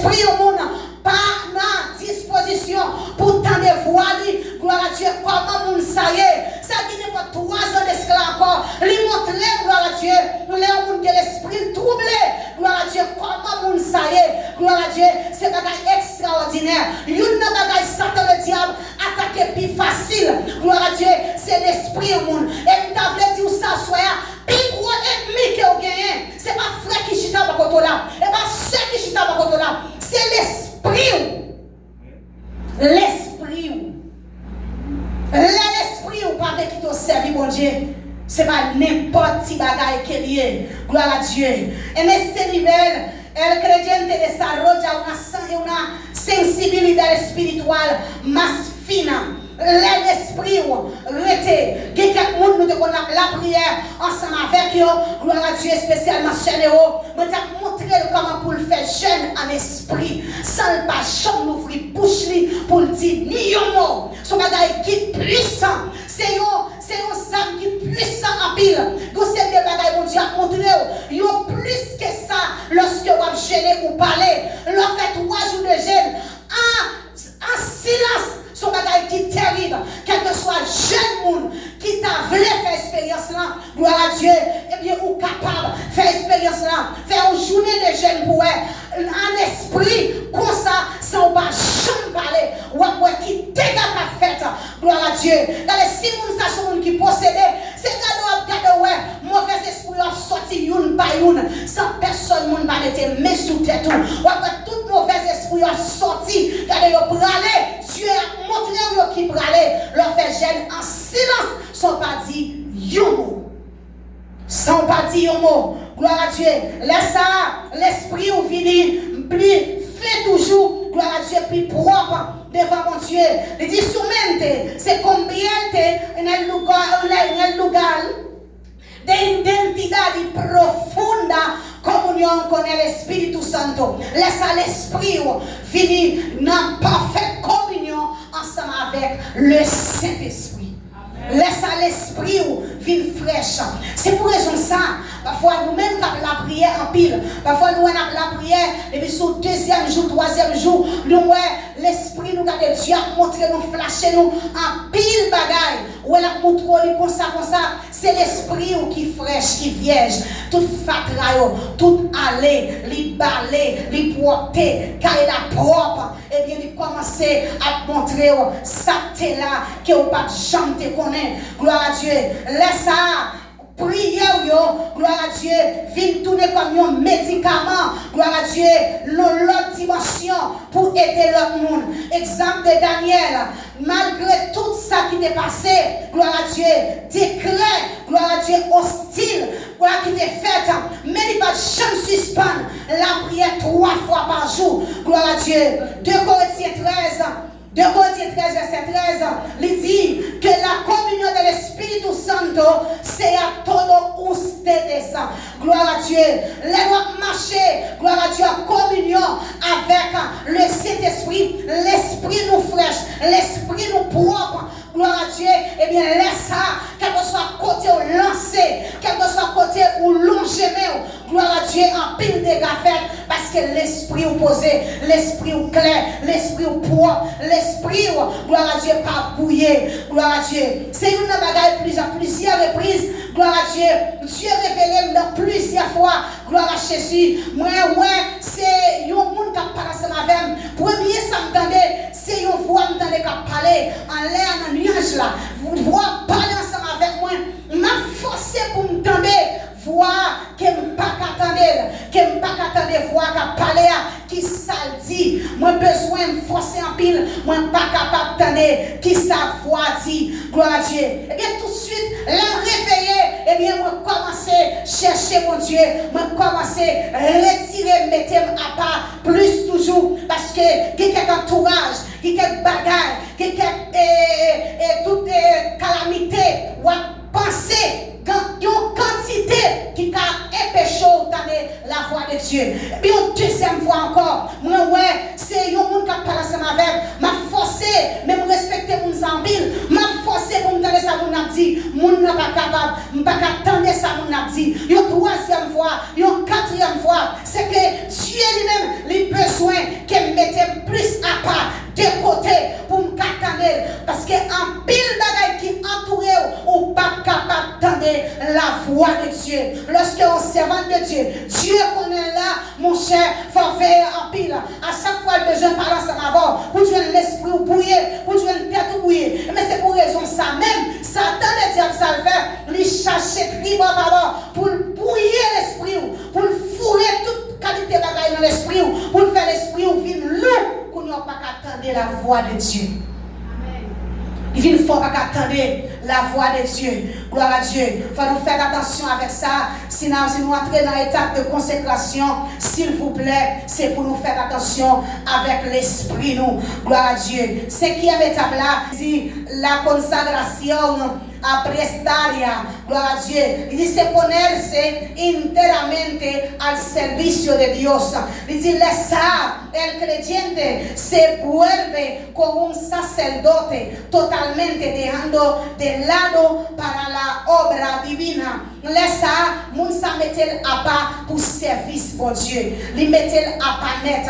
l'esprit au monde, pas dans disposition pour t'en dévoiler, gloire à Dieu, comment moun ça y est, ça qui n'est pas 3 ans d'esclavage encore, lui montrer, gloire à Dieu, nous l'avons que l'esprit troublé, gloire à Dieu, comment moun ça y est, gloire à Dieu, c'est un bagage extraordinaire, il y a un bagage Satan le diable, attaquer plus facile, gloire à Dieu, c'est l'esprit au monde, et t'as voulu dire ça, soit, plus gros ennemi que vous gagnez, c'est pas frère qui chita par contre là, et pas sœur qui chita par contre là, c'est l'esprit. L'esprit. L'esprit ou pas avec qui tu servi mon Dieu. C'est pas n'importe qui bagaille qui est lié. Gloire à Dieu. Et en este nivel, el creyente desarrolla una sensibilidad espiritual más fina. L'esprit rete quelqu'un monde nous devons la prière ensemble avec eux, gloire à Dieu, spécialement chez Néo, mais t'as montré comment pour le faire jeune en esprit sans pas chambre l'ouvrir bouche pour le dire ni un mot, son bagage qui est puissant, c'est un sam qui est puissant en pile, vous savez des bagages mon Dieu a montré yo plus que ça lorsque vous gênez ou parler, leur fait 3 jours de gêne en silence. Son bagage qui est terrible, quel que soit jeune monde qui t'a voulu faire expérience là, gloire à Dieu, et bien ou capable de faire expérience là, faire une journée de jeûne pour elle, en esprit, comme ça, sans pas jamais parler, ou qui dégage la fête, gloire à Dieu. Regardez, si vous savez ce monde qui possédait, c'est regardez, mauvais esprit a sorti une par une, sans personne monde va mettre main sous tête, ou tout mauvais esprit a sorti, regardez, vous bralez, Dieu a montré qui bralait, leur fait gêne en silence, sans pas dire yon mot. Sans pas dire yon mot. Gloire à Dieu. Laisse ça, l'esprit ou fini, plus fait toujours, gloire à Dieu, plus propre devant mon Dieu. Il dit soumente, c'est combien en el lugar de identidad profunda comunión con el Espíritu Santo. Laisse l'esprit finir dans parfaite communion ensemble avec le Saint-Esprit. Laisse l'esprit venir fraîche. C'est pour raison ça. Parfois nous-mêmes quand la prière en pile. Parfois nous avons la prière et puis sur 2e jour, 3e jour, nous l'esprit nous garde Dieu a montré nous flasher nous en pile bagaille. Ou elle a montré comme ça. C'est l'esprit qui fraîche, qui vierge. Tout fatra, tout aller, li balé, li porter, car il a propre. Et bien il commence à montrer ça t'es là que vous pas jamais te connaître. Gloire à Dieu. Laisse ça. Prière, gloire à Dieu, vient tourner comme un médicament, gloire à Dieu, l'autre dimension pour aider l'autre monde. Exemple de Daniel, malgré tout ça qui t'est passé, gloire à Dieu, décret, gloire à Dieu, hostile, gloire qui t'est faite, mais il va jamais suspendre la prière 3 fois par jour, gloire à Dieu. 2 Corinthiens 13. 2 Corinthiens 13, verset 13, il dit que la communion de l'Esprit Santo c'est à todo ustedes. Gloire à Dieu. Les doigts marcher, gloire à Dieu, en communion avec le Saint-Esprit. L'Esprit nous fraîche, l'Esprit nous propre. Gloire à Dieu. Eh bien, laisse ça, quel que soit côté où lancer, quel que soit côté où longer, gloire à Dieu, en pile de gafettes, parce que l'esprit ou posé, l'esprit ou clair, l'esprit ou propre, l'esprit ou, gloire à Dieu, pas bouillé, gloire à Dieu. C'est une bagaille plusieurs reprises, gloire à Dieu. Dieu révélé dans plusieurs fois, gloire à Jésus. Moi, c'est un monde qui parle ensemble avec moi. Premier, ça me tendait, c'est une voix qui parler en l'air, dans le nuage là. Vous voyez, parler ensemble avec moi. M'a forcé pour me tendre. Voir que je ne pas attendre, voir qu'à parler, qui ça dit. Moi, besoin de forcer en pile, moi, pas capable d'attendre, qui ça voix dit. Gloire à Dieu. Et bien, tout de suite, l'homme réveillé, et bien, moi, commencer à chercher mon Dieu, moi, commencer à retirer, mettre à part, plus toujours, parce que, il y a quelques entourage, il y a quelques bagages, il y a quelques toute calamité, ou penser. Une quantité qui a empêché la voix de Dieu. Et puis une deuxième fois encore, moi c'est un monde qui parle ensemble avec, m'a forcé, même respecter mon zambil, m'a forcé pour me donner ça mon a dit, mon n'a pas capable, m'a pas attendre ça mon a dit. Une troisième fois, une quatrième fois, c'est que Dieu lui-même, les besoins Dieu. Lorsqu'on servante de Dieu, Dieu connaît là, mon cher, faut faire en pile. À chaque fois, le besoin de parler ensemble avant, pour jouer l'esprit ou bouiller, pour jouer une tête ou bouiller. Mais c'est pour raison ça même. Satan, le diable, ça le fait. Il cherche tribord pour bouiller l'esprit, pour fourrer toute qualité de bagaille dans l'esprit, pour faire l'esprit ou vivre lourd, pour ne pas attendre la voix de Dieu. Il vient fort pas attendre la voix de Dieu. Gloire à Dieu. Il faut nous faire attention avec ça. Sinon, si nous entrons dans l'étape de consécration, s'il vous plaît, c'est pour nous faire attention avec l'esprit, nous. Gloire à Dieu. Cinquième étape là, c'est la consacration a prestaria. Gloire à Dieu. Il dit c'est ponerse enteramente al servicio de Dios. Il dit laissar el creyente se vuelve como un sacerdote totalmente dejando de lado para la obra divina. Laissar moun sa metel à part pour service pour Dieu. Li metel à pas net.